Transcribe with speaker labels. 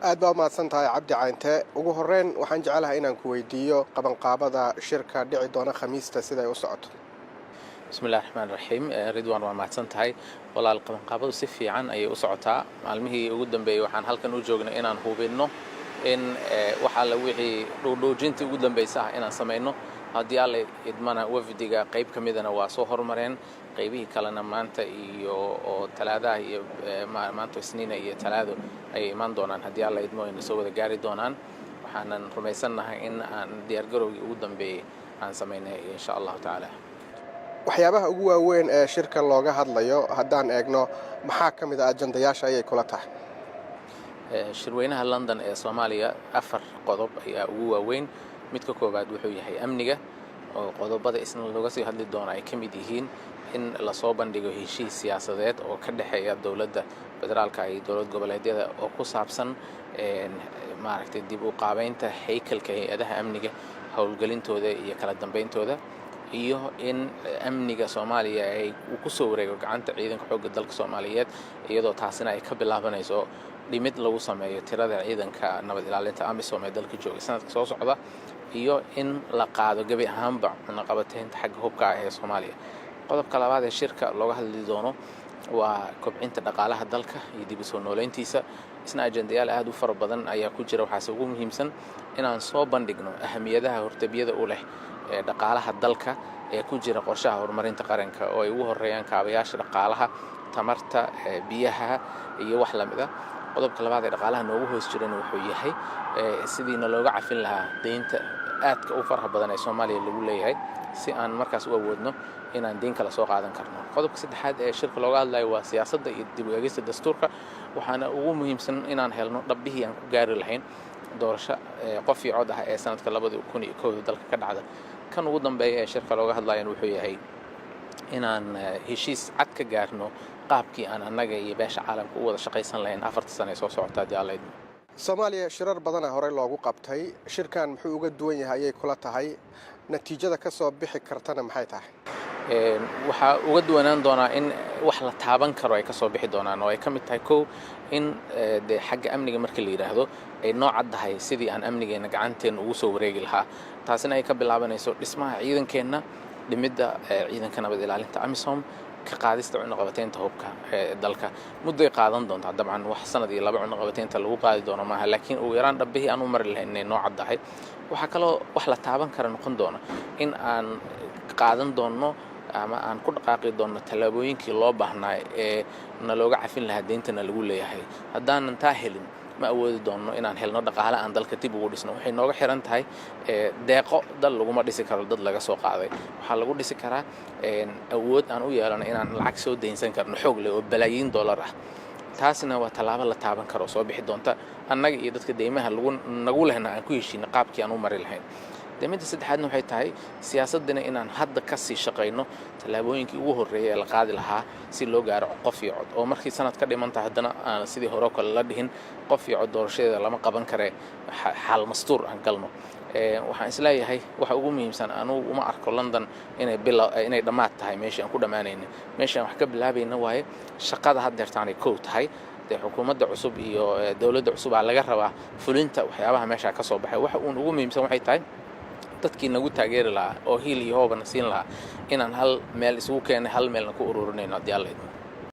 Speaker 1: aad baa mahadsan tahay cabdi caynte. ugu horreyn waxaan jecelahay inaan ku weydiiyo qabanqaabada shirka dhici doona khamiista sida ay u socoto.
Speaker 2: bismillahi raxmaani raxiim. ridwaan waa mahadsan tahay. walaal qabanqaabadu si fiican ayay u socotaa. maalmihii ugu dambeeyey waxaan halkan u joognay inaan hubinno in waxa la wixii dhoodhoojintii ugu dambaysa ah inaan samayno. haddii alle idmana wafdiga qayb ka midana waa soo hormareen, qaybihii kalena maanta iyo oo talaadaha iyo maanta isniina iyo talaado ayay imaan doonaan. haddii alle idmo ayna soo wada gaari doonaan. waxaanan rumaysannahay in aan diyaargarowgii ugu dambeeyey aan samaynay insha allahu tacaala.
Speaker 1: waxyaabaha ugu waaweyn ee shirka looga hadlayo haddaan eegno maxaa ka mid ah ajandayaasha ayay kula tahay?
Speaker 2: shirweynaha London ee Soomaaliya 4 qodob ayaa ugu waaweyn. midka koowaad wuxuu yahay amniga, oo qodobada isna looga sii hadli doono ay ka mid yihiin in la soo bandhigo heshiis siyaasadeed oo ka dhaxeeya dawladda federaalka iyo dawlad goboleedyada oo ku saabsan maaragtay dib u qaabeynta haykalka hay'adaha amniga, howlgelintooda iyo kala dambeyntooda, iyo in amniga Soomaaliya ay ku soo wareego gacanta ciidanka xoogga dalka Soomaaliyeed, iyadoo taasina ay ka bilaabanayso dhimid lagu sameeyo tirada ciidanka nabad ilaalinta AMISOM ee dalka jooga sanadka soo socda, iyo in la qaado gabi ahaanba cunaqabateynta xagga hubka ee Soomaaliya. qodobka labaad ee shirka looga hadli doono waa kobcinta dhaqaalaha dalka iyo dib u soo nooleyntiisa. isna ajandayaal aad u fara badan ayaa ku jira. waxaase ugu muhiimsan inaan soo bandhigno ahamiyadaha hortabiyada u leh ee dhaqaalaha dalka ee ku jira qorshaha horumarinta qaranka, oo ay ugu horeeyaan kaabayaasha dhaqaalaha, tamarta, biyaha iyo wax la mid ah. qodobka labaad ee dhaqaalaha noogu hoos jirana wuxuu yahay sidiina looga cafin lahaa deynta aadka u faraha badan ee Soomaaliya lagu leeyahay, si aan markaas u awoodno inaan deyn kala soo qaadan karno. qodobka saddexaad ee shirka looga hadlayo waa siyaasadda iyo dib u eegista dastuurka. waxaana ugu muhiimsan inaan helno dhabbihii aan ku gaari lahayn doorasho qof iyo cod ah ee sanadka 2001 dalka ka dhacda. kan ugu dambeeya ee shirka looga hadlayo wuxuu yahay inaan heshiis cad ka gaarno qaabkii aan annaga iyo beesha caalamka u wada shaqaysan lahayn 4 sano soo socota haddii Alle idmo.
Speaker 1: Soomaaliya shirar badan hore loogu qabtay. shirkan muxuu uga duwan yahay ayay kula tahay? natiijada ka soo bixi kartana maxay tahay?
Speaker 2: waxaa uga duwanaan doonaa in wax la taaban karo ay ka soo bixi doonaan, oo ay ka mid tahay kow in xagga amniga markii la yiraahdo ay nooc tahay sidii aan amnigeena gacanteena ugu soo wareegi lahaa. taasina ay ka bilaabanayso dhismaha ciidankeenna, dhimidda ciidanka nabad ilaalinta AMISOM, ka qaadista cunaqabateynta hubka dalka. mudday qaadan doontaa dabcan, wax sanad iyo 2 cunaqabateynta lagu qaadi doono maaha, laakiin ugu yaraan dhabbihii aan u mari lahayn inay nooc tahay. waxaa kaloo wax la taaban kara noqon doona in aan qaadan doono ama aan ku dhaqaaqi doono tallaabooyinkii loo baahnaa ee nalooga cafin lahaa deyntana lagu leeyahay. haddaanan taa helin ma awoodi doono inaan helno dhaqaale aan dalka dib ugu dhisno. waxay nooga xiran tahay deeqo dal laguma dhisi karo dad laga soo qaaday. waxaa lagu dhisi karaa awood aan u yeelano inaan lacag soo deynsan karno xoog leh oo balaayiin dollar ah. taasina waa tallaabo la taaban karo soo bixi doonta annaga iyo dadka deymaha nagu lehna aan ku heshiino qaabkii aan u mari lahayn. midda saddexaadna waxay tahay siyaasadina inaan hadda ka sii shaqayno tallaabooyinkii ugu horreeyay ee la qaadi lahaa si loo gaaro qof iyo cod, oo markii sanad ka dhimanta haddana aan sidii hore kale la dhihin qof iyo cod doorashadeeda lama qaban kare xal mastuur aan galno. waxaan isleeyahay waxa ugu muhiimsan anugu uma arko London inay dhammaad tahay meeshii aan ku dhammaanayna. meeshii aan wax ka bilaabayna waaye shaqada haddeertaan ay kow tahay. xukuumadda cusub iyo dawladda cusub aa laga rabaa fulinta waxyaabaha meesha ka soo baxay. waxa ugu muhiimsan waxay tahay dadkii nagu taageeri lahaa oo hiil iyo hoobana siin lahaa inaan hal meel isugu keenay, hal meelna ku ururinayno haddii Alle idmo.